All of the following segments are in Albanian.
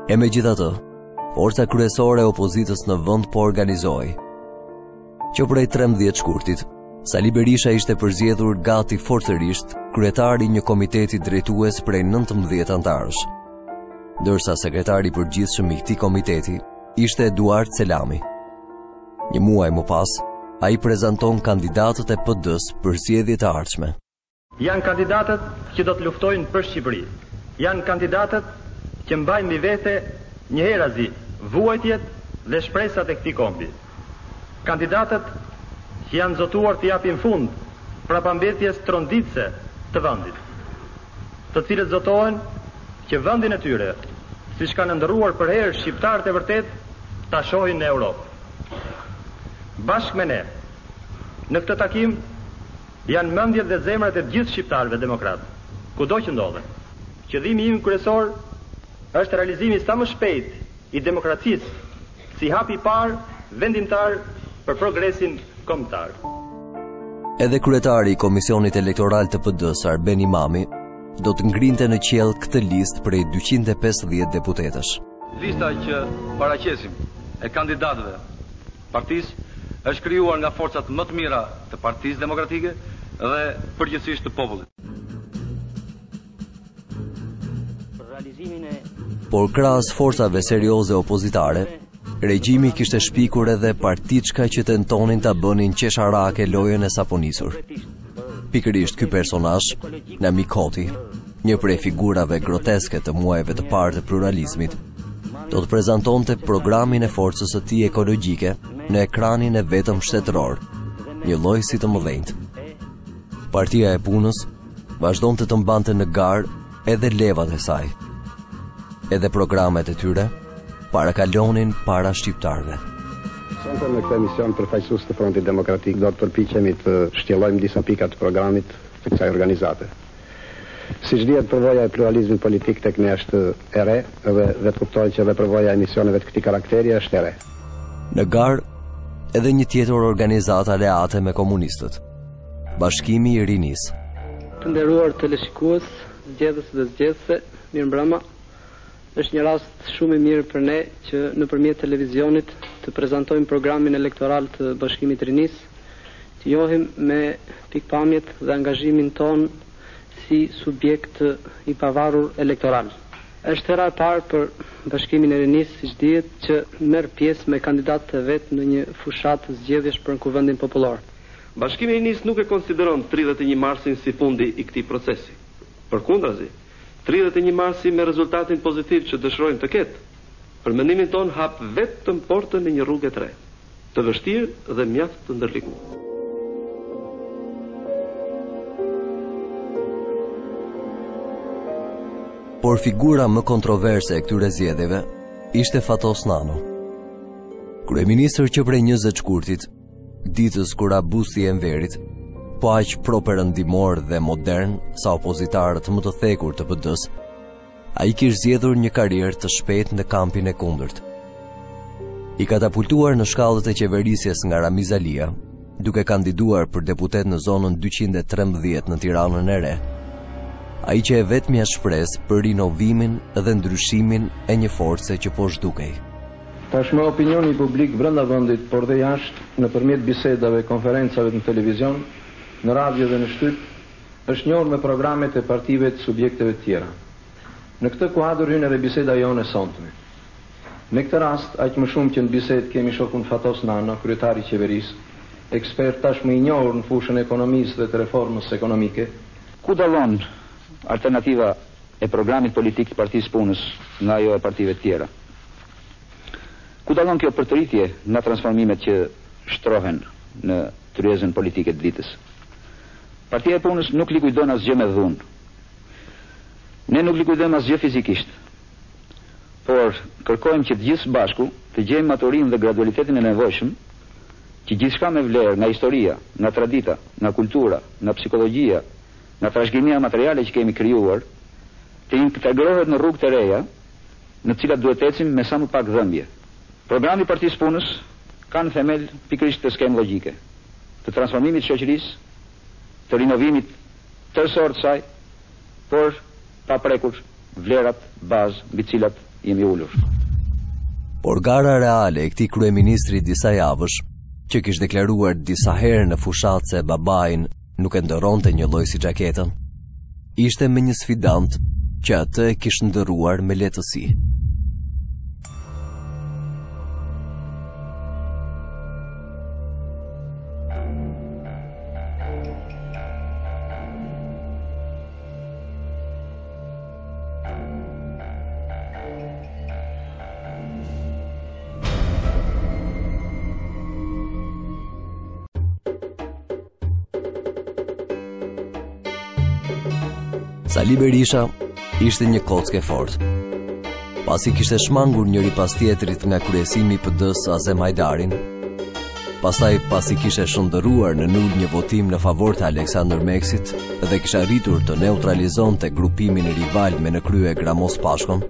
E megjithatë, forca kryesore e opozitës në vend po organizohej. Që prej 13 shkurtit, Sali Berisha ishte përzgjedhur gati forcërisht kryetari i një komiteti drejtues prej 19 antarësh, ndërsa sekretari i përgjithshëm i këtij komiteti ishte Eduard Selami. Një muaj më pas, ai prezanton kandidatët e PD-s për zgjedhjet e ardhshme. Janë kandidatët që do të luftojnë për Shqipëri. Janë kandidatët që mbajnë mbi vete njëherazi vuajtjet dhe shpresat e këtij kombi. Kandidatët që janë zotuar të japin fund prapambetjes tronditëse të vendit, të cilët zotohen që vendin e tyre, siç kanë ndërruar për herë shqiptarët e vërtet, ta shohin në Europë. Bashkë me ne, në këtë takim janë mendjet dhe zemrat e gjithë shqiptarëve demokratë, kudo që ndodhen. Qëllimi im kryesor është realizimi sa më shpejt i demokracisë si hapi i parë vendimtar për progresin kombëtar. Edhe kryetari i Komisionit Elektoral të PD-s, Arben Imami, do të ngrinte në qiell këtë listë prej 250 deputetësh. Lista që paraqesim e kandidatëve partisë është krijuar nga forcat më të mira të Partisë Demokratike dhe përgjithsisht të popullit. Por krahas forcave serioze opozitare, regjimi kishte shpikur edhe partiçka që tentonin ta bënin qesharake lojën e saponisur. Pikërisht ky personazh, Namik Hoti, një prej figurave groteske të muajve të parë të pluralizmit, do të prezantonte programin e forcës së tij ekologjike në ekranin e vetëm shtetëror, një lloj si të mëdhenjt. Partia e Punës vazhdonte të mbante në garë edhe levat e saj. Edhe programet e tyre parakalonin para shqiptarëve. Sonte në këtë emision përfaqësues të Frontit Demokratik do të përpiqemi të shtjellojmë disa pika të programit të kësaj organizate. Siç dihet, përvoja e pluralizmit politik tek ne është e re dhe vetë kuptohet që edhe përvoja e emisioneve të këtij karakteri është e re. Në garë edhe një tjetër organizatë aleate me komunistët, Bashkimi i Rinisë. Të nderuar teleshikues, zgjedhës dhe zgjedhëse, mirëmbrëma. Është një rast shumë i mirë për ne që nëpërmjet televizionit të prezantojmë programin elektoral të Bashkimit Rinisë, të njohim me pikpamjet dhe angazhimin ton si subjekt i pavarur elektoral. Është hera e parë për Bashkimin e Rinisë, siç dihet, që merr pjesë me kandidatët e vet në një fushat zgjedhjesh për kuvendin popullor. Bashkimi i Rinisë nuk e konsideron 31 marsin si fundi i këtij procesi. Përkundrazi, 31 marsi me rezultatin pozitiv që dëshirojmë të ketë, për mendimin ton hap vetëm portën në një rrugë të re, të vështirë dhe mjaft të ndërlikuar. Por figura më kontroverse e këtyre zgjedhjeve ishte Fatos Nano. Kryeministër që prej 20 shkurtit, ditës kur Abusti e Enverit, po aq properëndimor dhe modern sa opozitarët më të thekur të PD-s, ai kishte zgjedhur një karrierë të shpejtë në kampin e kundërt. I katapultuar në shkallët e qeverisjes nga Ramiz Alia, duke kandiduar për deputet në zonën 213 në Tiranën e Re, ai që e vetmja shpresë për rinovimin dhe ndryshimin e një force që po zhdukej. Tashmë opinioni publik brenda vendit, por dhe jashtë, nëpërmjet bisedave, konferencave në televizion, në radio dhe në shtyp, është njohur me programet e partive të subjekteve të tjera. Në këtë kuadër hyn edhe biseda jone sonte. Në këtë rast, aq më shumë që në bisedë kemi shokun Fatos Nano, kryetari i qeverisë, ekspert tashmë i njohur në fushën e ekonomisë dhe të reformës ekonomike. Ku dallon alternativa e programit politik të Partisë Punës nga ajo e partive të tjera? Ku dallon kjo përtëritje nga transformimet që shtrohen në tryezën politike të ditës? Partia e Punës nuk likuidon asgjë me dhunë. Ne nuk likuidojmë asgjë fizikisht, por kërkojmë që të gjithë së bashku të gjejmë maturinë dhe gradualitetin e nevojshëm që gjithçka me vlerë nga historia, nga tradita, nga kultura, nga psikologjia, nga trashëgimia materiale që kemi krijuar, të integrohet në rrugë të reja, në të cilat duhet të ecim me sa më pak dhëmbje. Programi i Partisë Punës ka në themel pikërisht të skemë logjike, të transformimit të shoqërisë, të rinovimit tërësor të saj, por pa prekur vlerat bazë mbi të cilat jemi ullur. Por gara reale e këtij kryeministri disa javësh, që kishte deklaruar disa herë në fushat se babain nuk e ndëronte një lloj si xhaketën, ishte me një sfidant që atë e kishte ndërruar me lehtësi. Sali Berisha ishte një kockë e fortë. Pasi kishte shmangur njëri pas tjetrit nga kryesimi i PD-s Azem Hajdarin, pastaj pasi kishte shndërruar në nul një votim në favor të Aleksandr Meksit dhe kishte arritur të neutralizonte grupimin rival me në krye Gramos Pashkon,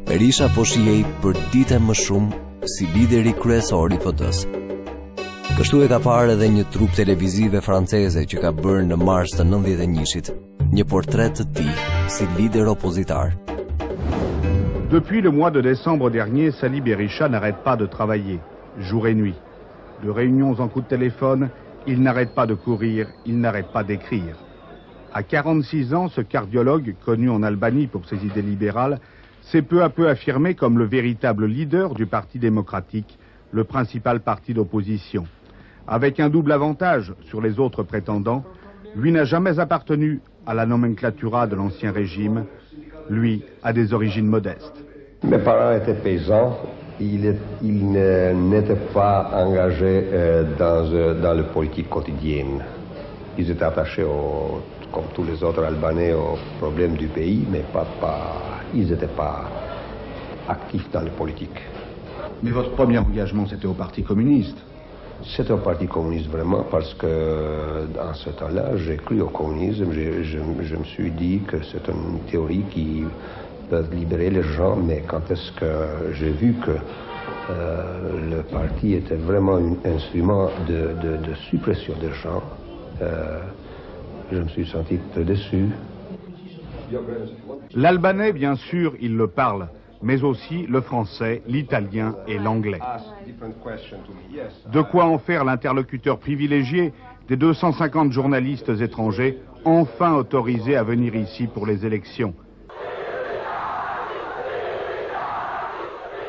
Berisha po shihej për ditë më shumë si lideri kryesor i PD-s. Kështu e ka parë edhe një trup televizive franceze që ka bërë në mars të 91-shit një portret të tij si lider oppositar. Depuis le mois de décembre dernier, Sali Berisha n'arrête pas de travailler, jour et nuit. De réunions en coups de téléphone, il n'arrête pas de courir, il n'arrête pas d'écrire. À 46 ans, ce cardiologue, connu en Albanie pour ses idées libérales, s'est peu à peu affirmé comme le véritable leader du Parti démocratique, le principal parti d'opposition. Avec un double avantage sur les autres prétendants, lui n'a jamais appartenu à la nomenclatura de l'ancien régime. Lui a des origines modestes. Mes parents étaient paysans. Ils n'étaient pas engagés dans la politique quotidienne. Ils étaient attachés, comme tous les autres Albanais, aux problèmes du pays, mais ils n'étaient pas actifs dans la politique. Mais votre premier engagement, c'était au Parti communiste? C'était au Parti communiste vraiment parce que dans ce temps-là, j'ai cru au communisme. Je me suis dit que c'est une théorie qui peut libérer les gens, mais quand est-ce que j'ai vu que le parti était vraiment un instrument de suppression des gens, je me suis senti très déçu. L'albanais, bien sûr, il le parle, mais aussi le français, l'italien et l'anglais. De quoi en faire l'interlocuteur privilégié des 250 journalistes étrangers enfin autorisés à venir ici pour les élections.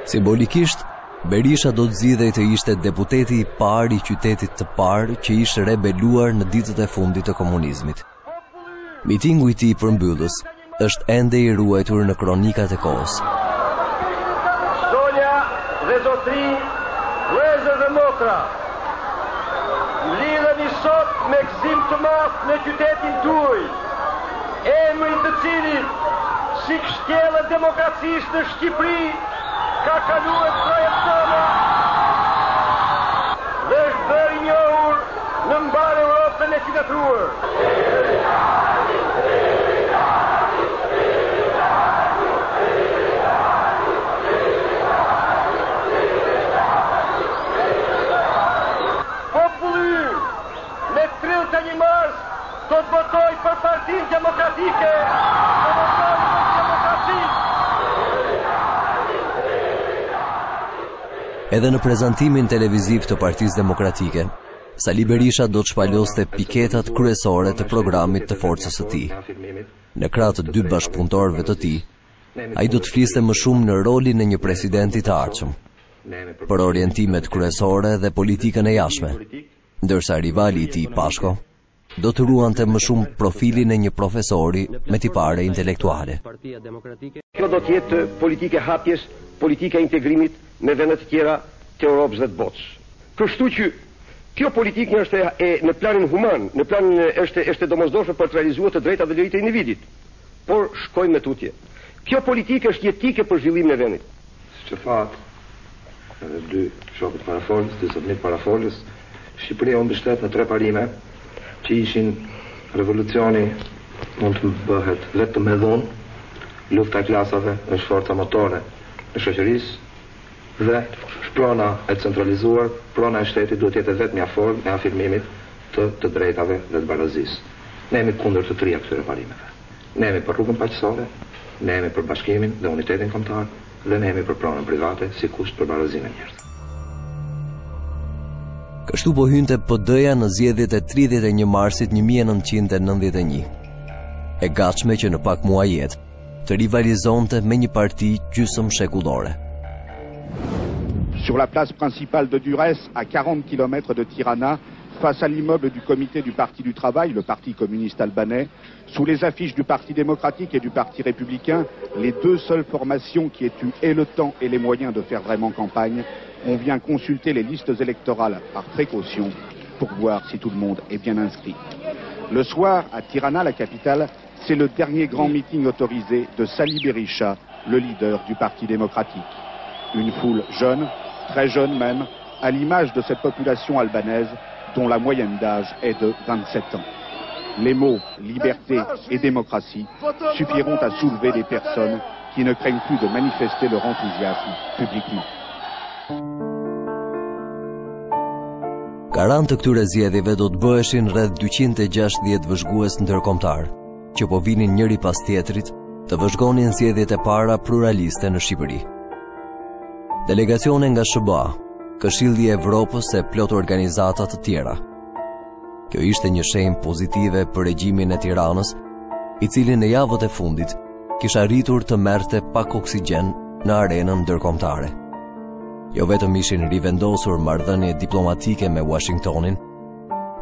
Simbolikisht, Berisha do të zgjidhej të ishte deputeti i parë i qytetit të parë që ishte rebeluar në ditët e fundit të komunizmit. Mitingu i tij përmbyllës është ende i ruajtur në kronikat e kohës. Zonja dhe zotri, vëllezër dhe motra, lidhemi sot me gëzim të madh në qytetin tuaj, emri të cilit si kështjellë demokracisë në Shqipëri ka kaluar trajektoria dhe është bërë i njohur në mbar Europën e qytetruar. Populli në 31 mars do të votoj për Partinë Demokratike, do votoj për demokracinë. Edhe në prezantimin televiziv të Partisë Demokratike, Sali Berisha do të shpaloste piketat kryesore të programit të forcës së tij. Në krah të dy bashkëpunëtorëve të tij, ai do të fliste më shumë në rolin e një presidenti të ardhshëm, për orientimet kryesore dhe politikën e jashtme, ndërsa rivali i tij Pashko do të ruante më shumë profilin e një profesori me tipare intelektuale. Kjo do të jetë politike hapjes, politike integrimit me vende të tjera të Europës dhe të botës. Kështu që kjo politikë është në planin human, në planin është domosdoshme për të realizuar të drejtat dhe lirit e individit. Por shkojmë me tutje. Kjo politikë është jetike për zhvillimin e vendit. Siç e thatë, edhe dy shokët parafolës, dy zotërit parafolës, Shqipëria u mbështet në 3 parime që ishin revolucioni mund të bëhet vetëm me dhunë, lufta e klasave është forca motore e shoqërisë dhe shprona e centralizuar, prona e shtetit duhet jetë vetëm një formë e afirmimit të drejtave dhe të barazisë. Ne jemi kundër të trija këtyre parimeve. Ne jemi për rrugën paqësore, ne jemi për bashkimin dhe unitetin kombëtar dhe ne jemi për pronën private si kusht për barazimin e njerëzve. Kështu po hynte PD-ja në zgjedhjet e 31 marsit 1991. E gatshme që në pak muaj jetë të rivalizonte me një parti gjysmë shekullore. Sur la place principale de Durrës, à 40 km de Tirana, face à l'immeuble du comité du Parti du Travail, le Parti communiste albanais, sous les affiches du Parti démocratique et du Parti républicain, les deux seules formations qui aient eu et le temps et les moyens de faire vraiment campagne, on vient consulter les listes électorales par précaution pour voir si tout le monde est bien inscrit. Le soir, à Tirana, la capitale, c'est le dernier grand meeting autorisé de Sali Berisha, le leader du Parti démocratique. Une foule jeune, très jeune même, à l'image de cette population albanaise dont la moyenne d'âge est de 27 ans. Les mots liberté et démocratie suffiront à soulever des personnes qui ne craignent plus de manifester leur enthousiasme publiquement. Garant të këtyre zgjedhjeve do të bëheshin rreth 260 vëzhgues ndërkombëtar, që po vinin njëri pas tjetrit të vëzhgonin zgjedhjet e para pluraliste në Shqipëri. Delegacione nga SBA, Këshilli i Evropës e plot organizata të tjera. Kjo ishte një shenjë pozitive për regjimin e Tiranës, i cili në javët e fundit kisha arritur të merrte pak oksigjen në arenën ndërkombëtare. Jo vetëm ishin rivendosur marrëdhënie diplomatike me Washingtonin,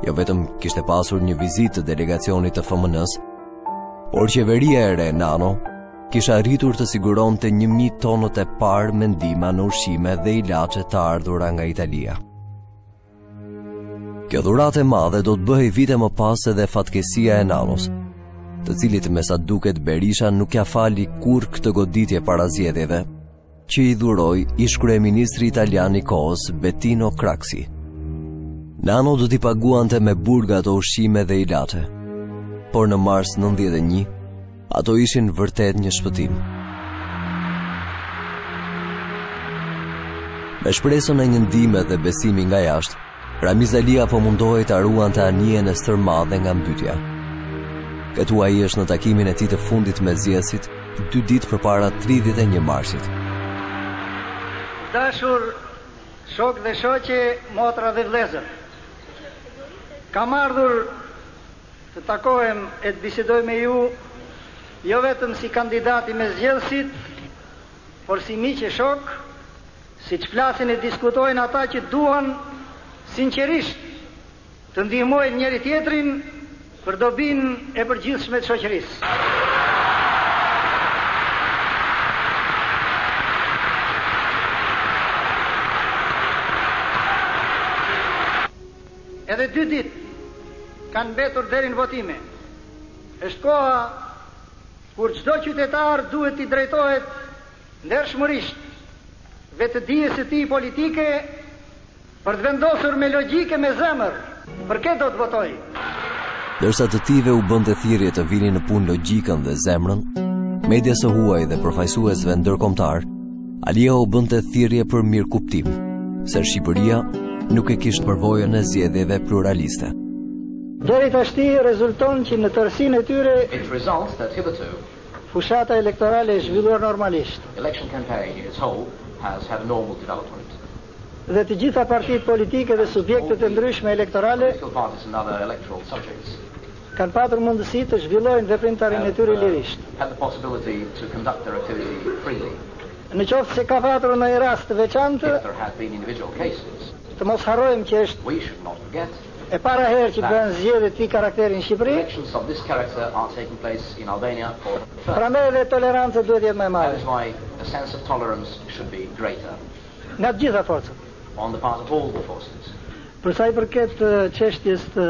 jo vetëm kishte pasur një vizitë të delegacionit të FMN-s, por qeveria e re Nano kisha arritur të siguronte 1000 tonët e parë me ndihma në ushqime dhe ilaçe të ardhura nga Italia. Kjo dhuratë e madhe do të bëhej vite më pas edhe fatkesia e Nanos, të cilit me sa duket Berisha nuk ja fali kur këtë goditje para zgjedhjeve, që i dhuroi ish kryeministri italian i kohës Bettino Craxi. Nano do t'i paguante me burga ato ushqime dhe ilaçe, por në mars 91 ato ishin vërtet një shpëtim. Me shpresën e një ndihme dhe besimi nga jashtë, Ramiz Alia po mundohej ta ruante anijen e stërmadhe nga mbytyja. Këtu ai është në takimin e tij të fundit me zgjedhësit 2 ditë përpara 31 marsit. Dashur shok dhe shoqe, motra dhe vëllezër, kam ardhur të takohem e të bisedoj me ju, jo vetëm si kandidati me zgjedhësit, por si miq e shok, si që flasin e diskutojnë ata që duan sinqerisht të ndihmojnë njëri tjetrin për dobinë e përgjithshme të shoqërisë. Edhe 2 ditë kanë mbetur deri në votime. Është koha kur çdo qytetar duhet t'i drejtohet ndershmërisht vetëdijes së tij politike për të vendosur me logjike me zemër për këtë do të votoj. Dërsa të tive u bënte thirrje të vinin në punë logjikën dhe zemrën, media së huaj dhe përfaqësuesve ndërkombëtar, Alia u bënte thirrje për mirëkuptim, se Shqipëria nuk e kishte përvojën e zgjedhjeve pluraliste. Deri tashti rezulton që në tërësinë e tyre fushata elektorale e zhvilluar normalisht. Election campaign in its whole has had a normal development. Dhe të gjitha partitë politike dhe subjektet e ndryshme elektorale kanë patur mundësi të zhvillojnë veprimtarinë e tyre lirisht. Në qoftë se ka patur ndonjë rast të veçantë, të mos harrojmë që është e para herë që bëhen zgjedhje të karakterin në Shqipëri. Prandaj dhe toleranca duhet jetë më e madhe. Nga të gjitha forcat. On the part of all the forces. Për sa i përket çështjes të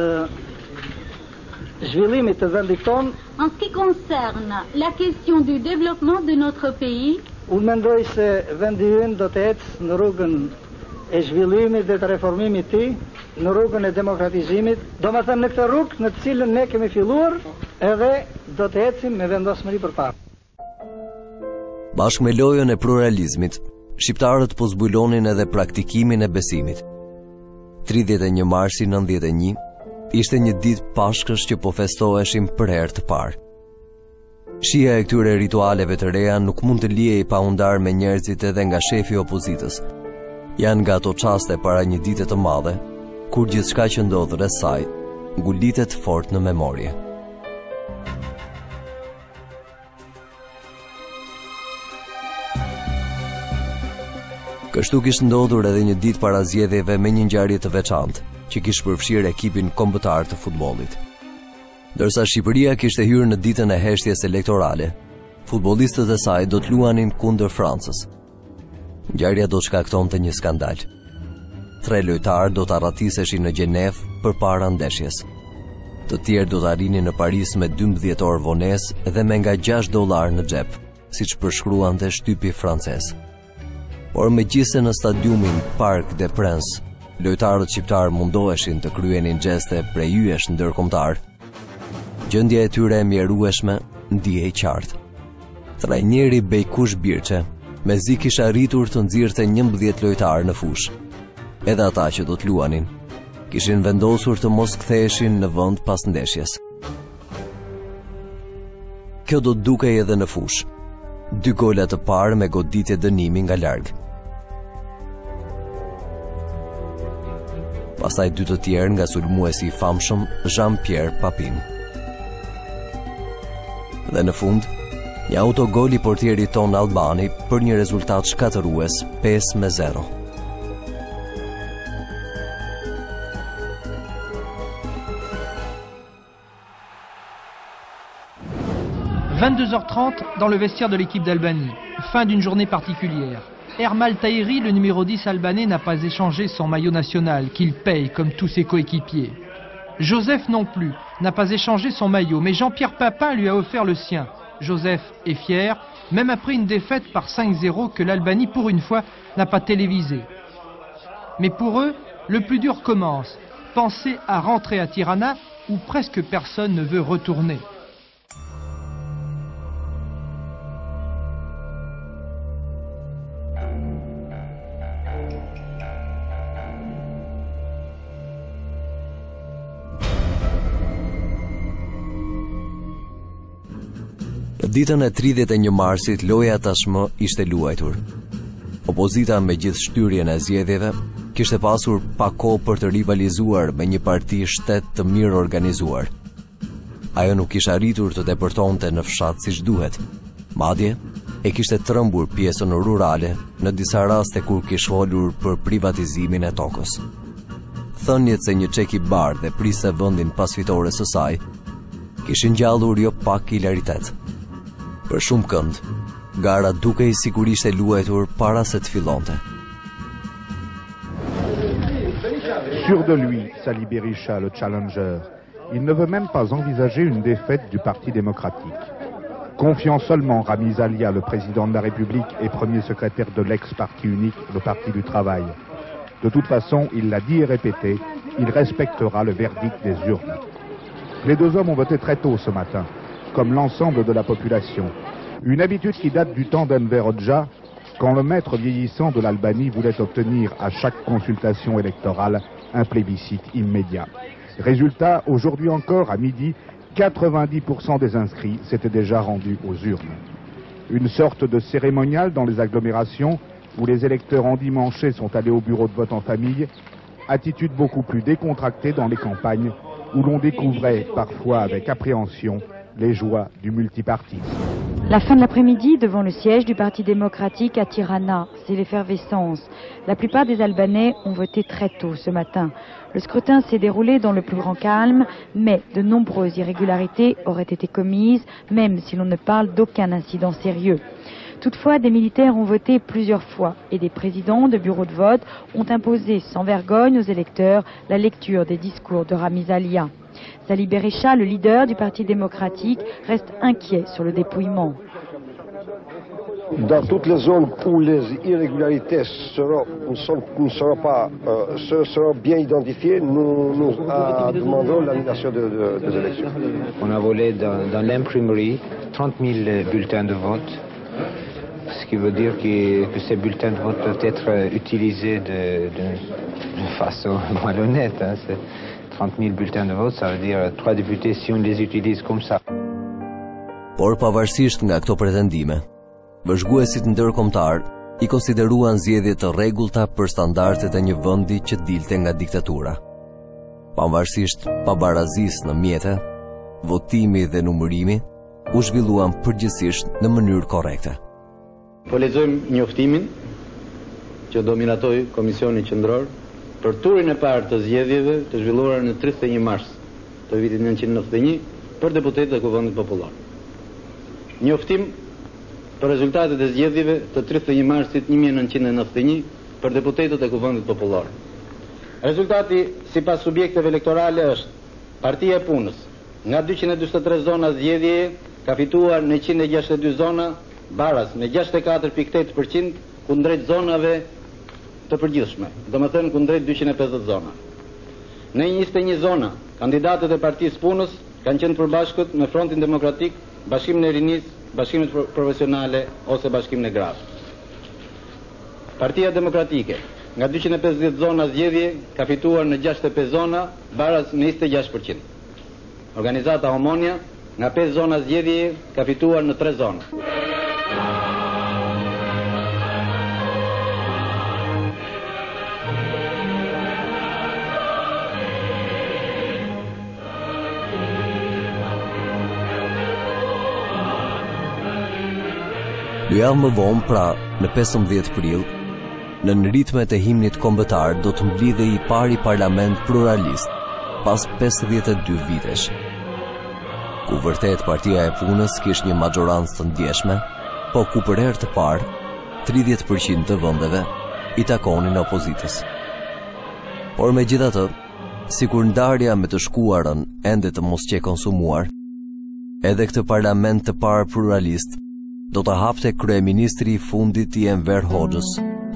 zhvillimit të vendit tonë, en ce qui concerne la question du développement de notre pays, unë mendoj se vendi ynë do të ecë në rrugën e zhvillimit dhe të reformimit të tij, në rrugën e demokratizimit, domethënë në këtë rrugë në të cilën ne kemi filluar, edhe do të ecim me vendosmëri përpara. Bashkë me lojën e pluralizmit, shqiptarët po zbulonin edhe praktikimin e besimit. 31 marsi 91 ishte një ditë pashkësh që po festoheshim për herë të parë. Shija e këtyre ritualeve të reja nuk mund të liej pa u ndarë me njerëzit edhe nga shefi i opozitës. Janë nga ato çaste para një dite të madhe, kur gjithçka që ndodh rreth saj ngulitet fort në memorie. Kështu kishte ndodhur edhe një ditë para zgjedhjeve me një ngjarje të veçantë, që kishte përfshirë ekipin kombëtar të futbollit. Ndërsa Shqipëria kishte hyrë në ditën e heshtjes elektorale, futbollistët e saj do të luanin kundër Francës. Ngjarja do të shkaktonte një skandal. 3 lojtarë do të arratiseshin në Gjenevë përpara ndeshjes. Të tjerë do të arrinin në Paris me 12 orë vonesë dhe me nga $6 në xhep, siç përshkruante shtypi francez. Por megjithse në stadiumin Parc des Princes, lojtarët shqiptar mundoheshin të kryenin gjeste prejyesh ndërkombëtar, gjendja e tyre e mjerueshme ndihej qartë. Trajneri Bejkush Birçe mezi kishte arritur të nxirrte 11 lojtarë në fushë. Edhe ata që do të luanin kishin vendosur të mos ktheheshin në vend pas ndeshjes. Kjo do të dukej edhe në fushë. 2 gola të parë me goditje dënimi nga larg. Pastaj 2 të tjerë nga sulmuesi i famshëm Jean-Pierre Papin. Dhe në fund, një autogol i portierit ton Albani për një rezultat shkatërues 5-0. « 22h30 dans le vestiaire de l'équipe d'Albanie. Fin d'une journée particulière. Ermal Tahiri, le numéro 10 albanais, n'a pas échangé son maillot national, qu'il paye comme tous ses coéquipiers. Joseph non plus n'a pas échangé son maillot, mais Jean-Pierre Papin lui a offert le sien. Joseph est fier, même après une défaite par 5-0 que l'Albanie, pour une fois, n'a pas télévisée. Mais pour eux, le plus dur commence. Penser à rentrer à Tirana, où presque personne ne veut retourner. Ditën e 31 marsit, loja tashmë ishte luajtur. Opozita me gjithë shtyrjen e zgjedhjeve kishte pasur pa kohë për të rivalizuar me një parti shtet të mirë organizuar. Ajo nuk kishte arritur të depërtonte në fshat siç duhet. Madje e kishte trembur pjesën rurale në disa raste kur kishte folur për privatizimin e tokës. Thënjet se një çek i bardhë dhe priste vendin pas fitores së saj kishin ngjallur jo pak hilaritet. Për shumë kënd, gara dukej sikur ishte luajtur para se të fillonte. Sûr de lui, Sali Berisha, le challenger, il ne veut même pas envisager une défaite du Parti démocratique. Confiant seulement Ramiz Alia, le président de la République et premier secrétaire de l'ex-parti unique, le Parti du Travail. De toute façon, il l'a dit et répété, il respectera le verdict des urnes. Les 2 hommes ont voté très tôt ce matin, comme l'ensemble de la population. Une habitude qui date du temps d'Enver Hoxha, quand le maître vieillissant de l'Albanie voulait obtenir à chaque consultation électorale un plébiscite immédiat. Résultat, aujourd'hui encore, à midi, 90% des inscrits s'étaient déjà rendus aux urnes. Une sorte de cérémonial dans les agglomérations où les électeurs endimanchés sont allés au bureau de vote en famille, attitude beaucoup plus décontractée dans les campagnes où l'on découvrait parfois avec appréhension les joies du multipartisme. La fin de l'après-midi devant le siège du Parti démocratique à Tirana, c'est l'effervescence. La plupart des Albanais ont voté très tôt ce matin. Le scrutin s'est déroulé dans le plus grand calme, mais de nombreuses irrégularités auraient été commises, même si l'on ne parle d'aucun incident sérieux. Toutefois, des militaires ont voté plusieurs fois et des présidents de bureaux de vote ont imposé sans vergogne aux électeurs la lecture des discours de Ramiz Alia. Sali Berisha, le leader du Parti démocratique, reste inquiet sur le dépouillement. Dans toutes les zones où les irrégularités seront bien identifiées, nous demandons l'annulation des élections. On a volé dans l'imprimerie 30 000 bulletins de vote, ce qui veut dire que ces bulletins de vote peuvent être utilisés de façon malhonnête. 30 000 bulletins de vote, ça veut dire 3 députés si on les utilise comme ça. Por pavarësisht nga këto pretendime, vëzhguesit ndërkombëtar i konsideruan zgjedhje të rregullta për standardet e një vendi që dilte nga diktatura. Pavarësisht pabarazisë në mjete, votimi dhe numërimi u zhvilluan përgjithsisht në mënyrë korrekte. Po lexojmë njoftimin që dominatoi Komisioni Qendror për turin e parë të zgjedhjeve të zhvilluara në 31 mars të vitit 1991 për deputetët e Kuvendit Popullor. Njoftim për rezultatet e zgjedhjeve të 31 marsit 1991 për deputetët e Kuvendit Popullor. Rezultati sipas subjekteve elektorale është: Partia e Punës nga 243 zona zgjedhjeje ka fituar në 162 zona, Baras me 64.8% kundrejt zonave të përgjithshme, domethënë kundrejt 250 zona. Në 21 zona, kandidatët e Partisë Punës kanë qenë përbashkët me Frontin Demokratik, Bashkimin e Rinisë, Bashkimet Profesionale ose Bashkimin e Grave. Partia Demokratike nga 250 zona zgjedhje ka fituar në 65 zona, Baras me 26%. Organizata Omonia nga 5 zona zgjedhje ka fituar në 3 zona. Dy javë më vonë, pra në 15 prill, në ritmet e himnit kombëtar do të mblidhej i pari parlament pluralist pas 52 vitesh. Ku vërtet Partia e Punës kishte një majorancë të ndjeshme, po ku për herë të parë 30% të vendeve i takonin opozitës. Por megjithatë, sikur ndarja me të shkuarën ende të mos qe konsumuar, edhe këtë parlament të parë pluralist do të hapte kryeministri i fundit i Enver Hoxhës,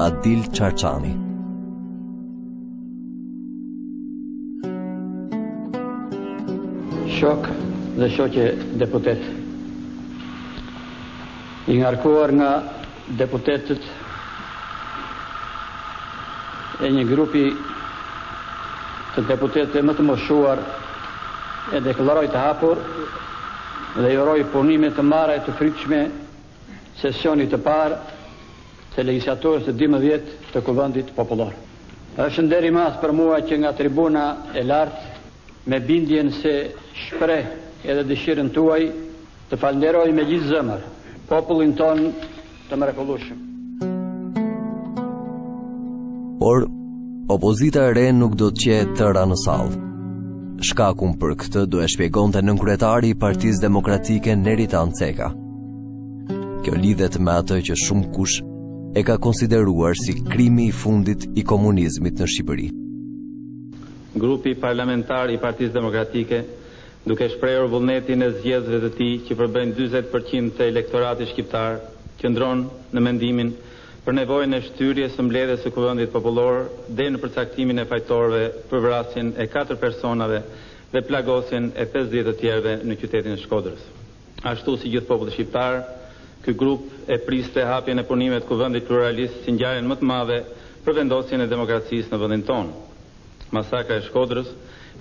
Adil Çarçani. Shok dhe shoqe deputet, i ngarkuar nga deputetët e një grupi të deputetëve më të moshuar, e deklaroj të hapur dhe i uroj punime të mira e të frytshme sesionit të parë të legjislaturës të 12 të Kuvendit Popullor. Është nder i madh për mua që nga tribuna e lartë, me bindjen se shpreh edhe dëshirën tuaj, të falenderoj me gjithë zemër popullin ton të mrekullueshëm. Por opozita e re nuk do të qetë tëra në sallë. Shkakun për këtë do e shpjegonte nënkryetari i Partisë Demokratike Neritan Ceka. Kjo lidhet me atë që shumë kush e ka konsideruar si krimi i fundit i komunizmit në Shqipëri. Grupi parlamentar i Partisë Demokratike, duke shprehur vullnetin e zgjedhjeve të tij që përbëjnë 40% të elektoratit shqiptar, qëndron në mendimin për nevojën e shtyrjes së mbledhjes së Kuvendit Popullor deri në përcaktimin e fajtorëve për vrasjen e 4 personave dhe plagosjen e 50 të tjerëve në qytetin e Shkodrës. Ashtu si gjithë populli shqiptar, ky grup e priste hapjen e punimeve të Kuvendit Pluralist si ngjarjen më të madhe për vendosjen e demokracisë në vendin tonë. Masakra e Shkodrës,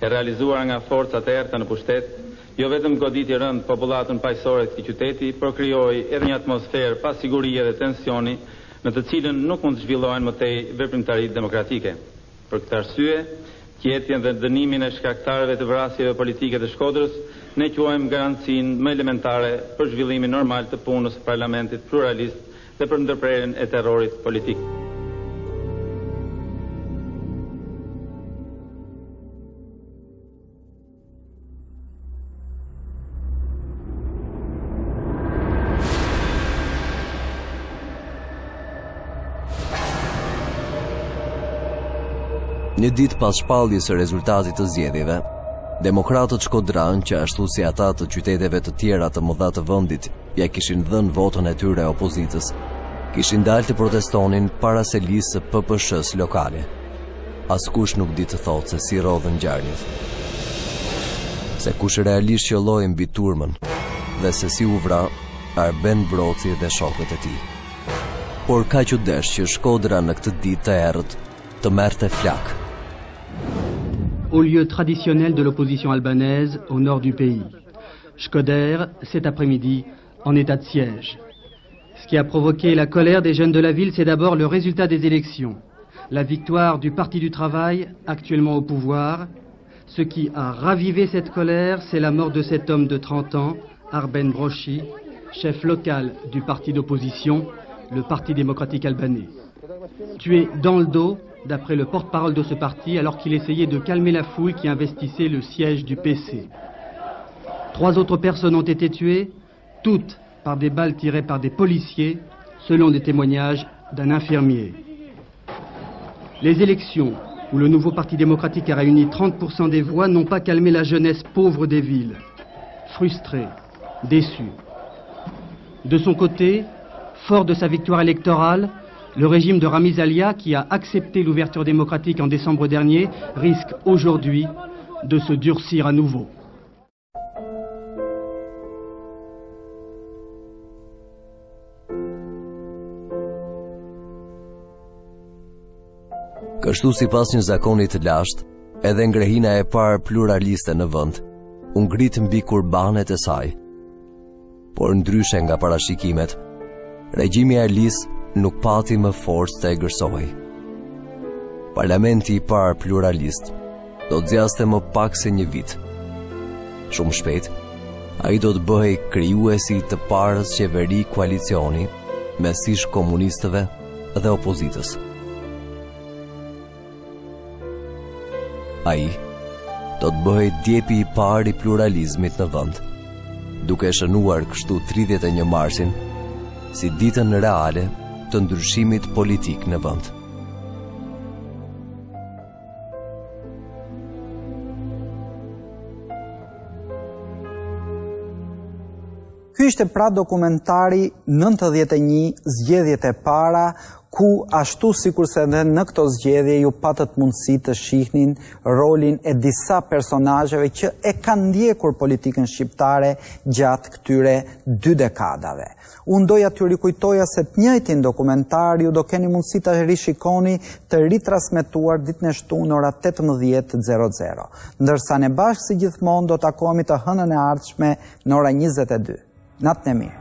e realizuar nga forcat e errta në pushtet, jo vetëm goditi rënd popullatën paqësore të këtij qyteti, por krijoi edhe një atmosferë pa sigurie dhe tensioni, në të cilën nuk mund të zhvillohen më tej veprimtaritë demokratike. Për këtë arsye, qetjen dhe dënimin e shkaktarëve të vrasjeve politike të Shkodrës, ne quajmë garancinë më elementare për zhvillimin normal të punës së parlamentit pluralist dhe për ndërprerjen e terrorit politik. Një ditë pas shpalljes së rezultatit të zgjedhjeve, demokratët shkodran, që ashtu si ata të qyteteve të tjera të mëdha të vendit, ja kishin dhënë votën e tyre opozitës, kishin dalë të protestonin para selisë së PPSH-s lokale. Askush nuk di të thotë se si rodhën ngjarjet. Se kush realisht qëlloi mbi turmën dhe se si u vra Arben Broci dhe shokët e tij. Por kaq u desh që Shkodra në këtë ditë të errët të merrte flak. Au lieu traditionnel de l'opposition albanaise au nord du pays. Shkoder, cet après-midi, en état de siège. Ce qui a provoqué la colère des jeunes de la ville, c'est d'abord le résultat des élections. La victoire du Parti du Travail, actuellement au pouvoir. Ce qui a ravivé cette colère, c'est la mort de cet homme de 30 ans, Arben Brochi, chef local du parti d'opposition, le Parti démocratique albanais. Tué dans le dos, d'après le porte-parole de ce parti, alors qu'il essayait de calmer la foule qui investissait le siège du PC. 3 autres personnes ont été tuées, toutes par des balles tirées par des policiers, selon des témoignages d'un infirmier. Les élections, où le nouveau Parti démocratique a réuni 30% des voix, n'ont pas calmé la jeunesse pauvre des villes, frustrée, déçue. De son côté, fort de sa victoire électorale, le régime de Ramiz Alia, qui a accepté l'ouverture démocratique en décembre dernier, risque aujourd'hui de se durcir à nouveau. Kështu sipas një zakoni të lashtë, edhe ngrehina e parë pluraliste në vend u ngrit mbi kurbanet e saj. Por ndryshe nga parashikimet, regjimi i Alis nuk pati më forcë të egërsoj. Parlamenti i parë pluralist do të zjaste më pak se një vit. Shumë shpejt, ai do të bëhej krijuesi të parës qeveri koalicioni mes ish komunistëve dhe opozitës. Ai do të bëhej djepi i parë i pluralizmit në vend, duke shënuar kështu 31 marsin si ditën reale të ndryshimit politik në vend. Ky ishte pra dokumentari 91 zgjedhjet e para, ku ashtu sikurse edhe në këto zgjedhje ju patët mundësi të shihnin rolin e disa personazheve që e kanë ndjekur politikën shqiptare gjatë këtyre 2 dekadave. Unë doja t'ju rikujtoja se të njëjtin dokumentar ju do keni mundësi të rishikoni të ritransmetuar ditën e shtunë ora 18:00, ndërsa ne bashkë si gjithmonë do takohemi të hënën e ardhshme në ora 22. Natën e mirë.